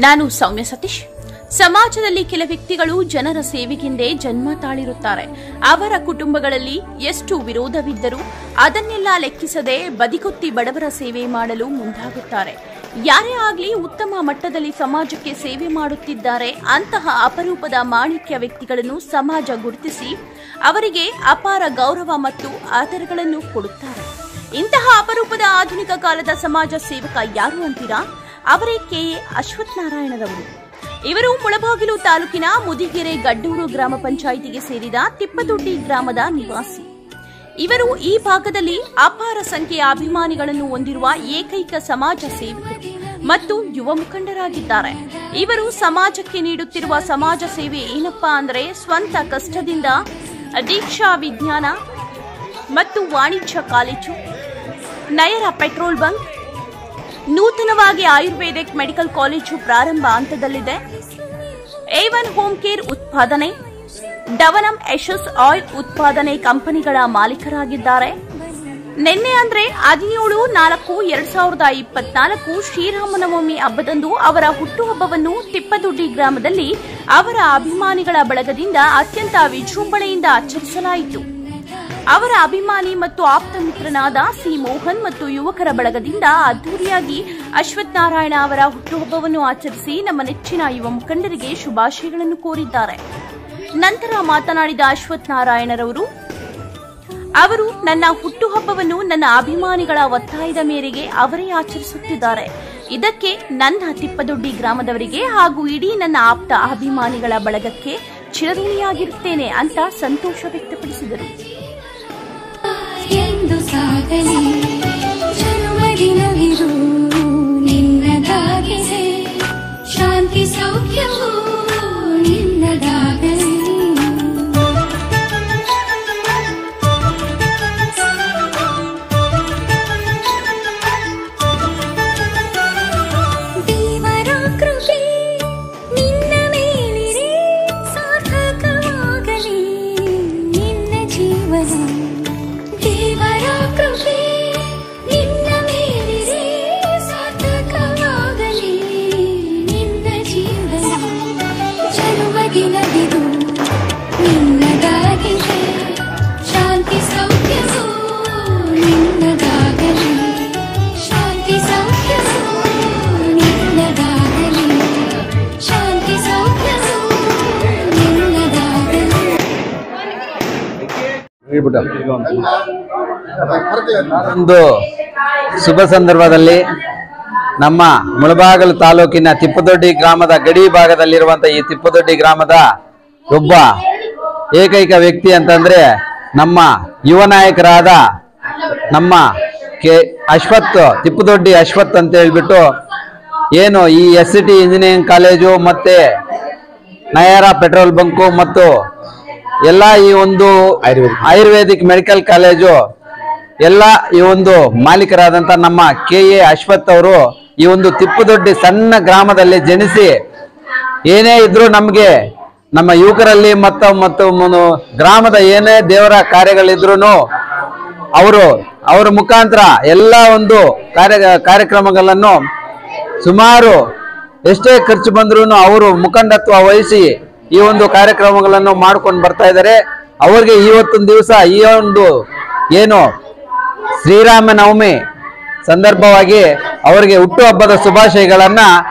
ನಾನು ಸೌಮ್ಯ ಸತೀಶ್. ಸಮಾಜದಲ್ಲಿ ಕೆಲ ವ್ಯಕ್ತಿಗಳು ಜನರ ಸೇವೆಗೆಂದೇ ಜನ್ಮ ತಾಳಿರುತ್ತಾರೆ. ಅವರ ಕುಟುಂಬಗಳಲ್ಲಿ ಎಷ್ಟು ವಿರೋಧವಿದ್ದರೂ ಅದನ್ನೆಲ್ಲ ಲೆಕ್ಕಿಸದೆ ಬದಿಗೊತ್ತಿ ಬಡವರ ಸೇವೆ ಮಾಡಲು ಮುಂದಾಗುತ್ತಾರೆ. ಯಾರೇ ಆಗಲಿ ಉತ್ತಮ ಮಟ್ಟದಲ್ಲಿ ಸಮಾಜಕ್ಕೆ ಸೇವೆ ಮಾಡುತ್ತಿದ್ದಾರೆ. ಅಂತಹ ಅಪರೂಪದ ಮಾಣಿಕ್ಯ ವ್ಯಕ್ತಿಗಳನ್ನು ಸಮಾಜ ಗುರುತಿಸಿ ಅವರಿಗೆ ಅಪಾರ ಗೌರವ ಮತ್ತು ಆದರಗಳನ್ನು ಕೊಡುತ್ತಾರೆ. ಇಂತಹ ಅಪರೂಪದ ಆಧುನಿಕ ಕಾಲದ ಸಮಾಜ ಸೇವಕ ಯಾರು ಅಂತೀರಾ? ಅವರೇ ಕೆಎ ಅಶ್ವತ್ಥನಾರಾಯಣರವರು. ಇವರು ಮುಳಬಾಗಿಲು ತಾಲೂಕಿನ ಮುದಿಗೆರೆ ಗಡ್ಡೂರು ಗ್ರಾಮ ಪಂಚಾಯಿತಿಗೆ ಸೇರಿದ ತಿಪ್ಪದೊಡ್ಡಿ ಗ್ರಾಮದ ನಿವಾಸಿ. ಇವರು ಈ ಭಾಗದಲ್ಲಿ ಅಪಾರ ಸಂಖ್ಯೆಯ ಅಭಿಮಾನಿಗಳನ್ನು ಹೊಂದಿರುವ ಏಕೈಕ ಸಮಾಜ ಸೇವಕರು ಮತ್ತು ಯುವ ಮುಖಂಡರಾಗಿದ್ದಾರೆ. ಇವರು ಸಮಾಜಕ್ಕೆ ನೀಡುತ್ತಿರುವ ಸಮಾಜ ಸೇವೆ ಏನಪ್ಪಾ ಅಂದರೆ ಸ್ವಂತ ಕಷ್ಟದಿಂದ ದೀಕ್ಷಾ ವಿಜ್ಞಾನ ಮತ್ತು ವಾಣಿಜ್ಯ ಕಾಲೇಜು, ನಯರ ಪೆಟ್ರೋಲ್ ಬಂಕ್, ನೂತನವಾಗಿ ಆಯುರ್ವೇದಿಕ್ ಮೆಡಿಕಲ್ ಕಾಲೇಜು ಪ್ರಾರಂಭ ಹಂತದಲ್ಲಿದೆ. A1 ಹೋಮ್ ಕೇರ್ ಉತ್ಪಾದನೆ, ಡವನಂ ಯಶಸ್ ಆಯಿಲ್ ಉತ್ಪಾದನೆ ಕಂಪನಿಗಳ ಮಾಲೀಕರಾಗಿದ್ದಾರೆ. ನಿನ್ನೆ ಅಂದ್ರೆ 17/4/2024 ಶ್ರೀರಾಮನವಮಿ ಹಬ್ಬದಂದು ಅವರ ಹುಟ್ಟುಹಬ್ಬವನ್ನು ತಿಪ್ಪದೊಡ್ಡಿ ಗ್ರಾಮದಲ್ಲಿ ಅವರ ಅಭಿಮಾನಿಗಳ ಬಳಗದಿಂದ ಅತ್ಯಂತ ವಿಜೃಂಭಣೆಯಿಂದ ಆಚರಿಸಲಾಯಿತು. ಅವರ ಅಭಿಮಾನಿ ಮತ್ತು ಆಪ್ತ ಮಿತ್ರನಾದ ಸಿ ಮೋಹನ್ ಮತ್ತು ಯುವಕರ ಬಳಗದಿಂದ ಅದ್ದೂರಿಯಾಗಿ ಅಶ್ವತ್ಥನಾರಾಯಣ ಅವರ ಹುಟ್ಟುಹಬ್ಬವನ್ನು ಆಚರಿಸಿ ನಮ್ಮ ನೆಚ್ಚಿನ ಯುವ ಮುಖಂಡರಿಗೆ ಶುಭಾಶಯಗಳನ್ನು ಕೋರಿದ್ದಾರೆ. ನಂತರ ಮಾತನಾಡಿದ ಅಶ್ವತ್ಥನಾರಾಯಣರವರು, ಅವರು ನನ್ನ ಹುಟ್ಟುಹಬ್ಬವನ್ನು ನನ್ನ ಅಭಿಮಾನಿಗಳ ಒತ್ತಾಯದ ಮೇರೆಗೆ ಅವರೇ ಆಚರಿಸುತ್ತಿದ್ದಾರೆ. ಇದಕ್ಕೆ ನನ್ನ ತಿಪ್ಪದೊಡ್ಡಿ ಗ್ರಾಮದವರಿಗೆ ಹಾಗೂ ಇಡೀ ನನ್ನ ಆಪ್ತ ಅಭಿಮಾನಿಗಳ ಬಳಗಕ್ಕೆ ಚಿರಋಣಿಯಾಗಿರುತ್ತೇನೆ ಅಂತ ಸಂತೋಷ ವ್ಯಕ್ತಪಡಿಸಿದರು. ಎಂದು ಸಾಗಲಿ ಜನ್ಮದಿನವಿರು ನಿನ್ನದಾಗಿದೆ, ಶಾಂತಿ ಸೌಖ್ಯವು ನಿನ್ನದಾಗಲಿ. ದೇವರ ಕೃಪೆ ನಿನ್ನ ಮೇಲಿರೆ ಸಾರ್ಥಕವಾಗಲಿ ನಿನ್ನ ಜೀವನ. ದೇವರ ಕೃಪೆ ನಿನ್ನ ಮೇಲಿರೆ ಸಾರ್ಥಕವಾಗಲಿ ನಿನ್ನ ಜೀವನ. ಜನ್ಮದಿನವಿದು ನಿನ್ನದಾಗಿದೆ, ಶಾಂತಿ ಸೌಖ್ಯವು ನಿನ್ನದಾಗಲಿ, ಶಾಂತಿ ಸೌಖ್ಯವು ನಿನ್ನದಾಗಲಿ, ಶಾಂತಿ ಸೌಖ್ಯವು ನಿನ್ನದಾಗಲಿ. ಒಂದು ಶುಭ ಸಂದರ್ಭದಲ್ಲಿ ನಮ್ಮ ಮುಳಬಾಗಿಲು ತಾಲೂಕಿನ ತಿಪ್ಪದೊಡ್ಡಿ ಗ್ರಾಮದ ಗಡಿ ಭಾಗದಲ್ಲಿರುವಂತಹ ಈ ತಿಪ್ಪದೊಡ್ಡಿ ಗ್ರಾಮದ ಒಬ್ಬ ಏಕೈಕ ವ್ಯಕ್ತಿ ಅಂತಂದ್ರೆ ನಮ್ಮ ಯುವ ನಾಯಕರಾದ ನಮ್ಮ ತಿಪ್ಪದೊಡ್ಡಿ ಅಶ್ವಥ್ ಅಂತ ಹೇಳ್ಬಿಟ್ಟು ಏನು ಈ SCT ಇಂಜಿನಿಯರಿಂಗ್ ಕಾಲೇಜು ಮತ್ತೆ ನಯರ ಪೆಟ್ರೋಲ್ ಬಂಕು ಮತ್ತು ಎಲ್ಲ ಈ ಒಂದು ಆಯುರ್ವೇದಿಕ್ ಮೆಡಿಕಲ್ ಕಾಲೇಜು ಎಲ್ಲ ಈ ಒಂದು ಮಾಲೀಕರಾದಂತ ನಮ್ಮ KA ಅಶ್ವಥ್ ಅವರು ಈ ಒಂದು ತಿಪ್ಪದೊಡ್ಡಿ ಸಣ್ಣ ಗ್ರಾಮದಲ್ಲಿ ಜನಿಸಿ ಏನೇ ಇದ್ರು ನಮ್ಗೆ ನಮ್ಮ ಯುವಕರಲ್ಲಿ ಮತ್ತು ಗ್ರಾಮದ ಏನೇ ದೇವರ ಕಾರ್ಯಗಳಿದ್ರು ಅವರ ಮುಖಾಂತರ ಎಲ್ಲ ಒಂದು ಕಾರ್ಯಕ್ರಮಗಳನ್ನು ಸುಮಾರು ಎಷ್ಟೇ ಖರ್ಚು ಬಂದ್ರು ಅವರು ಮುಖಂಡತ್ವ ವಹಿಸಿ ಈ ಒಂದು ಕಾರ್ಯಕ್ರಮಗಳನ್ನು ಮಾಡ್ಕೊಂಡು ಬರ್ತಾ ಇದ್ದಾರೆ. ಅವ್ರಿಗೆ ಇವತ್ತೊಂದು ದಿವಸ ಈ ಒಂದು ಏನು ಶ್ರೀರಾಮನವಮಿ ಸಂದರ್ಭವಾಗಿ ಅವರಿಗೆ ಹುಟ್ಟುಹಬ್ಬದ ಶುಭಾಶಯಗಳನ್ನ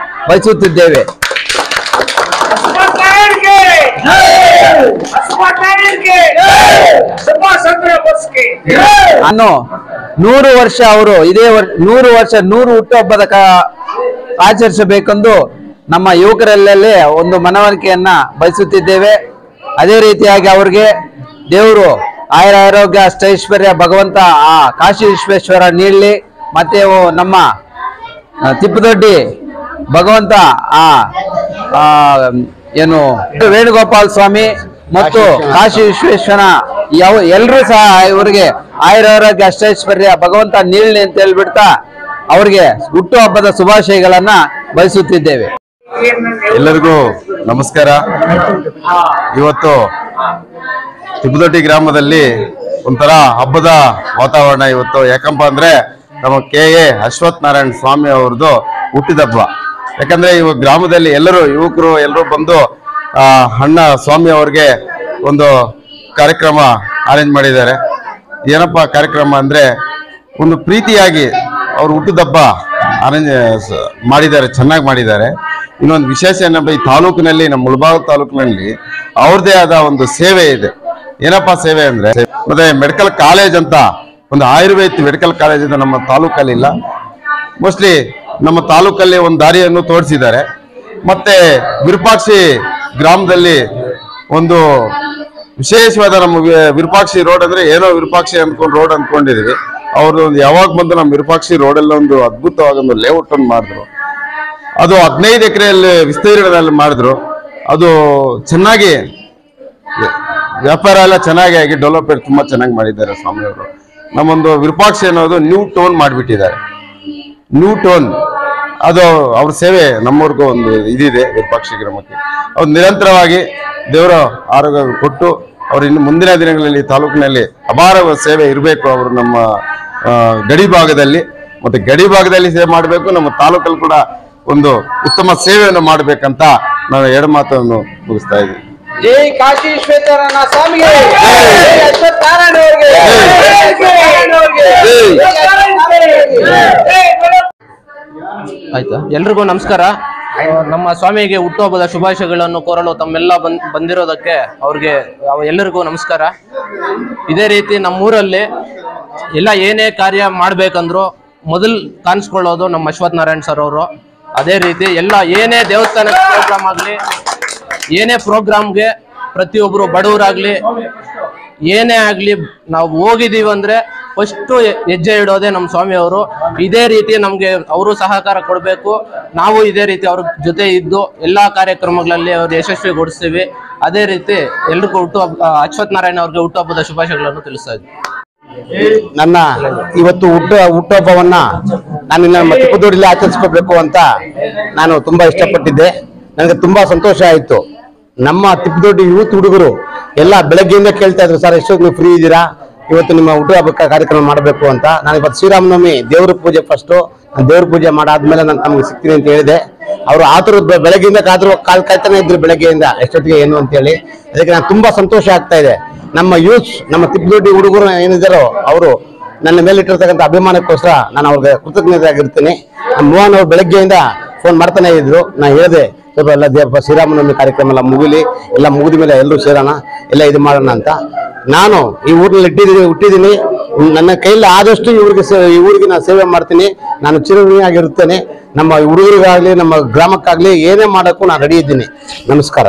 ಬಯಸುತ್ತಿದ್ದೇವೆ. ನಾನು 100 ವರ್ಷ ಅವರು 100 ವರ್ಷ 100 ಹುಟ್ಟುಹಬ್ಬದ ಆಚರಿಸಬೇಕೆಂದು ನಮ್ಮ ಯುವಕರಲ್ಲೇ ಒಂದು ಮನವರಿಕೆಯನ್ನ ಬಯಸುತ್ತಿದ್ದೇವೆ. ಅದೇ ರೀತಿಯಾಗಿ ಅವ್ರಿಗೆ ದೇವರು ಆರೋಗ್ಯ ಅಷ್ಟೈಶ್ವರ್ಯ ಭಗವಂತ ಆ ಕಾಶಿ ವಿಶ್ವೇಶ್ವರ ನೀಡಲಿ. ಮತ್ತೆ ನಮ್ಮ ತಿಪ್ಪದೊಡ್ಡಿ ಭಗವಂತ ಏನು ವೇಣುಗೋಪಾಲ ಸ್ವಾಮಿ ಮತ್ತು ಕಾಶಿ ವಿಶ್ವೇಶ್ವರ ಎಲ್ಲರೂ ಸಹ ಇವರಿಗೆ ಆರೋಗ್ಯ ಅಷ್ಟೈಶ್ವರ್ಯ ಭಗವಂತ ನೀಡಲಿ ಅಂತ ಹೇಳ್ಬಿಡ್ತಾ ಅವ್ರಿಗೆ ಹುಟ್ಟುಹಬ್ಬದ ಶುಭಾಶಯಗಳನ್ನ ಬಯಸುತ್ತಿದ್ದೇವೆ. ಎಲ್ಲರಿಗೂ ನಮಸ್ಕಾರ. ಇವತ್ತು ತಿಪ್ಪದೊಡ್ಡಿ ಗ್ರಾಮದಲ್ಲಿ ಒಂಥರ ಹಬ್ಬದ ವಾತಾವರಣ ಇವತ್ತು. ಯಾಕಂಪ ಅಂದ್ರೆ ನಮ್ಮ KA ಅಶ್ವತ್ಥನಾರಾಯಣ ಸ್ವಾಮಿ ಅವ್ರದ್ದು ಹುಟ್ಟಿದಬ್ಬ. ಯಾಕಂದ್ರೆ ಇವಾಗ ಗ್ರಾಮದಲ್ಲಿ ಎಲ್ಲರೂ ಯುವಕರು ಎಲ್ಲರೂ ಬಂದು ಅಣ್ಣ ಸ್ವಾಮಿ ಅವ್ರಿಗೆ ಒಂದು ಕಾರ್ಯಕ್ರಮ ಅರೇಂಜ್ ಮಾಡಿದ್ದಾರೆ. ಏನಪ್ಪಾ ಕಾರ್ಯಕ್ರಮ ಅಂದ್ರೆ ಒಂದು ಪ್ರೀತಿಯಾಗಿ ಅವ್ರು ಹುಟ್ಟುದಬ್ಬ ಅರೇಂಜ್ ಮಾಡಿದ್ದಾರೆ, ಚೆನ್ನಾಗಿ ಮಾಡಿದ್ದಾರೆ. ಇನ್ನೊಂದು ವಿಶೇಷ ಏನಪ್ಪ, ಈ ತಾಲೂಕಿನಲ್ಲಿ, ನಮ್ಮ ಮುಳಬಾಗಿಲು ತಾಲೂಕಿನಲ್ಲಿ ಅವ್ರದೇ ಆದ ಒಂದು ಸೇವೆ ಇದೆ. ಏನಪ್ಪಾ ಸೇವೆ ಅಂದ್ರೆ, ಮತ್ತೆ ಮೆಡಿಕಲ್ ಕಾಲೇಜ್ ಅಂತ ಒಂದು ಆಯುರ್ವೇದ ಮೆಡಿಕಲ್ ಕಾಲೇಜ್ ಅಂತ ನಮ್ಮ ತಾಲೂಕಲ್ಲಿ ಇಲ್ಲ. ಮೋಸ್ಟ್ಲಿ ನಮ್ಮ ತಾಲೂಕಲ್ಲಿ ಒಂದು ದಾರಿಯನ್ನು ತೋರಿಸಿದ್ದಾರೆ. ಮತ್ತೆ ವಿರೂಪಾಕ್ಷಿ ಗ್ರಾಮದಲ್ಲಿ ಒಂದು ವಿಶೇಷವಾದ ನಮ್ಮ ವಿರೂಪಾಕ್ಷಿ ರೋಡ್ ಅಂದ್ರೆ ಏನೋ ವಿರೂಪಾಕ್ಷಿ ಅನ್ಕೊಂಡು ರೋಡ್ ಅನ್ಕೊಂಡಿದೀವಿ. ಅವರು ಯಾವಾಗ ಬಂದು ನಮ್ಮ ವಿರೂಪಾಕ್ಷಿ ರೋಡಲ್ಲಿ ಒಂದು ಅದ್ಭುತವಾದ ಒಂದು ಲೇಔಟ್ ಅನ್ನು ಮಾಡಿದ್ರು. ಅದು 15 ಎಕರೆಯಲ್ಲಿ ವಿಸ್ತೀರ್ಣದಲ್ಲಿ ಮಾಡಿದ್ರು. ಅದು ಚೆನ್ನಾಗಿ ವ್ಯಾಪಾರ ಎಲ್ಲ ಚೆನ್ನಾಗಿ ಆಗಿ ಡೆವಲಪ್ಮೆಂಟ್ ತುಂಬಾ ಚೆನ್ನಾಗಿ ಮಾಡಿದ್ದಾರೆ ಸ್ವಾಮಿಯವರು. ನಮ್ಮೊಂದು ವಿರೂಪಾಕ್ಷಿ ಅನ್ನೋದು ನ್ಯೂ ಟೌನ್ ಮಾಡಿಬಿಟ್ಟಿದ್ದಾರೆ. ನ್ಯೂ ಟೌನ್ ಅದು ಅವ್ರ ಸೇವೆ ನಮ್ಮವ್ರಿಗೂ ಒಂದು ಇದಿದೆ ವಿರೂಪಾಕ್ಷಿ ಗ್ರಾಮಕ್ಕೆ. ಅವ್ರು ನಿರಂತರವಾಗಿ ದೇವರ ಆರೋಗ್ಯ ಕೊಟ್ಟು ಅವ್ರು ಇನ್ನು ಮುಂದಿನ ದಿನಗಳಲ್ಲಿ ತಾಲೂಕಿನಲ್ಲಿ ಅಪಾರ ಸೇವೆ ಇರಬೇಕು. ಅವರು ನಮ್ಮ ಗಡಿ ಭಾಗದಲ್ಲಿ ಮತ್ತೆ ಗಡಿ ಭಾಗದಲ್ಲಿ ಸೇವೆ ಮಾಡಬೇಕು, ನಮ್ಮ ತಾಲೂಕಲ್ಲಿ ಕೂಡ ಒಂದು ಉತ್ತಮ ಸೇವೆಯನ್ನು ಮಾಡಬೇಕಂತ ನಾವು ಎರಡು ಮಾತನ್ನು ಮುಗಿಸ್ತಾ ಇದ್ದೀವಿ. ಜೈ ಕಾಶಿ ವಿಶ್ವೇಶ್ವರನ ಸ್ವಾಮಿಗೆ, ಅಶ್ವಥ್ ನಾರಾಯಣ ಆಯ್ತಾ. ಎಲ್ರಿಗೂ ನಮಸ್ಕಾರ. ನಮ್ಮ ಸ್ವಾಮಿಗೆ ಹುಟ್ಟುಹಬ್ಬದ ಶುಭಾಶಯಗಳನ್ನು ಕೋರಲು ತಮ್ಮೆಲ್ಲ ಬಂದಿರೋದಕ್ಕೆ ಅವ್ರಿಗೆ ಎಲ್ಲರಿಗೂ ನಮಸ್ಕಾರ. ಇದೇ ರೀತಿ ನಮ್ಮೂರಲ್ಲಿ ಎಲ್ಲ ಏನೇ ಕಾರ್ಯ ಮಾಡ್ಬೇಕಂದ್ರು ಮೊದಲು ಕಾಣಿಸ್ಕೊಳ್ಳೋದು ನಮ್ಮ ಅಶ್ವಥ್ ನಾರಾಯಣ್ ಸರ್ ಅವರು. ಅದೇ ರೀತಿ ಎಲ್ಲ ಏನೇ ದೇವಸ್ಥಾನ ಪ್ರೋಗ್ರಾಮ್ ಆಗಲಿ, ಏನೇ ಪ್ರೋಗ್ರಾಮ್ಗೆ ಪ್ರತಿಯೊಬ್ಬರು ಬಡವರಾಗ್ಲಿ ಏನೇ ಆಗಲಿ ನಾವು ಹೋಗಿದ್ದೀವಿ ಅಂದರೆ ಫಸ್ಟು ಹೆಜ್ಜೆ ಇಡೋದೇ ನಮ್ಮ ಸ್ವಾಮಿಯವರು. ಇದೇ ರೀತಿ ನಮಗೆ ಅವರು ಸಹಕಾರ ಕೊಡಬೇಕು. ನಾವು ಇದೇ ರೀತಿ ಅವ್ರ ಜೊತೆ ಇದ್ದು ಎಲ್ಲ ಕಾರ್ಯಕ್ರಮಗಳಲ್ಲಿ ಅವ್ರು ಯಶಸ್ವಿಗೊಳಿಸ್ತೀವಿ. ಅದೇ ರೀತಿ ಎಲ್ರಿಗೂ ಅಶ್ವಥ್ ನಾರಾಯಣ ಅವ್ರಿಗೆ ಹುಟ್ಟುಹಬ್ಬದ ಶುಭಾಶಯಗಳನ್ನು ತಿಳಿಸ್ತಾ ಇದ್ವಿ. ನನ್ನ ಇವತ್ತು ಹುಟ್ಟುಹಬ್ಬವನ್ನ ನಾನು ನಮ್ಮ ತಿಪ್ಪದೂರಲ್ಲಿ ಆಚರಿಸ್ಕೋಬೇಕು ಅಂತ ನಾನು ತುಂಬಾ ಇಷ್ಟಪಟ್ಟಿದ್ದೆ. ನನಗೆ ತುಂಬಾ ಸಂತೋಷ ಆಯಿತು. ನಮ್ಮ ತಿಪ್ಪದೊಡ್ಡಿ ಯೂತ್ ಹುಡುಗರು ಎಲ್ಲ ಬೆಳಗ್ಗೆಯಿಂದ ಕೇಳ್ತಾ ಇದ್ರು, ಸರ್ ಎಷ್ಟೊತ್ತು ನೀವು ಫ್ರೀ ಇದ್ದೀರಾ, ಇವತ್ತು ನಿಮ್ಮ ಹುಟ್ಟುಹಬ್ಬ ಕಾರ್ಯಕ್ರಮ ಮಾಡಬೇಕು ಅಂತ. ನಾನು ಇವತ್ತು ಶ್ರೀರಾಮನವಮಿ ದೇವ್ರ ಪೂಜೆ ಫಸ್ಟು, ದೇವ್ರ ಪೂಜೆ ಮಾಡಾದ್ಮೇಲೆ ನಾನು ತಮಗೆ ಸಿಗ್ತೀನಿ ಅಂತ ಹೇಳಿದೆ. ಅವರು ಆತುರದ ಬೆಳಗ್ಗೆಯಿಂದ ಕಾಯ್ತಾನೆ ಇದ್ರು, ಬೆಳಗ್ಗೆಯಿಂದ ಎಷ್ಟೊತ್ತಿಗೆ ಏನು ಅಂತೇಳಿ. ಅದಕ್ಕೆ ನಾನು ತುಂಬಾ ಸಂತೋಷ ಆಗ್ತಾ ಇದೆ. ನಮ್ಮ ಯೂತ್ಸ್, ನಮ್ಮ ತಿಪ್ಪದೊಡ್ಡಿ ಹುಡುಗರು ಏನಿದ್ದಾರೋ ಅವರು ನನ್ನ ಮೇಲಿಟ್ಟಿರ್ತಕ್ಕಂಥ ಅಭಿಮಾನಕ್ಕೋಸ್ಕರ ನಾನು ಅವ್ರಿಗೆ ಕೃತಜ್ಞತೆ ಆಗಿರ್ತೀನಿ. ನಮ್ಮ ಮೋಹನ್ ಅವ್ರು ಬೆಳಗ್ಗೆಯಿಂದ ಫೋನ್ ಮಾಡ್ತಾನೆ ಇದ್ರು. ನಾನು ಹೇಳಿದೆ ಸ್ವಲ್ಪ ಎಲ್ಲ ಶ್ರೀರಾಮನವಮಿ ಕಾರ್ಯಕ್ರಮ ಎಲ್ಲ ಮುಗಿಲಿ, ಎಲ್ಲ ಮುಗಿದ ಮೇಲೆ ಎಲ್ಲರೂ ಸೇರೋಣ, ಎಲ್ಲ ಇದು ಮಾಡೋಣ ಅಂತ. ನಾನು ಈ ಊರಲ್ಲಿ ಹುಟ್ಟಿದ್ದೀನಿ. ನನ್ನ ಕೈಯಲ್ಲಿ ಆದಷ್ಟು ಈ ಊರಿಗೆ ನಾನು ಸೇವೆ ಮಾಡ್ತೀನಿ. ನಾನು ಚಿರಋಣಿಯಾಗಿರುತ್ತೇನೆ. ನಮ್ಮ ಹುಡುಗರಿಗಾಗ್ಲಿ ನಮ್ಮ ಗ್ರಾಮಕ್ಕಾಗ್ಲಿ ಏನೇ ಮಾಡೋಕ್ಕೂ ನಾನು ರೆಡಿ ಇದ್ದೀನಿ. ನಮಸ್ಕಾರ.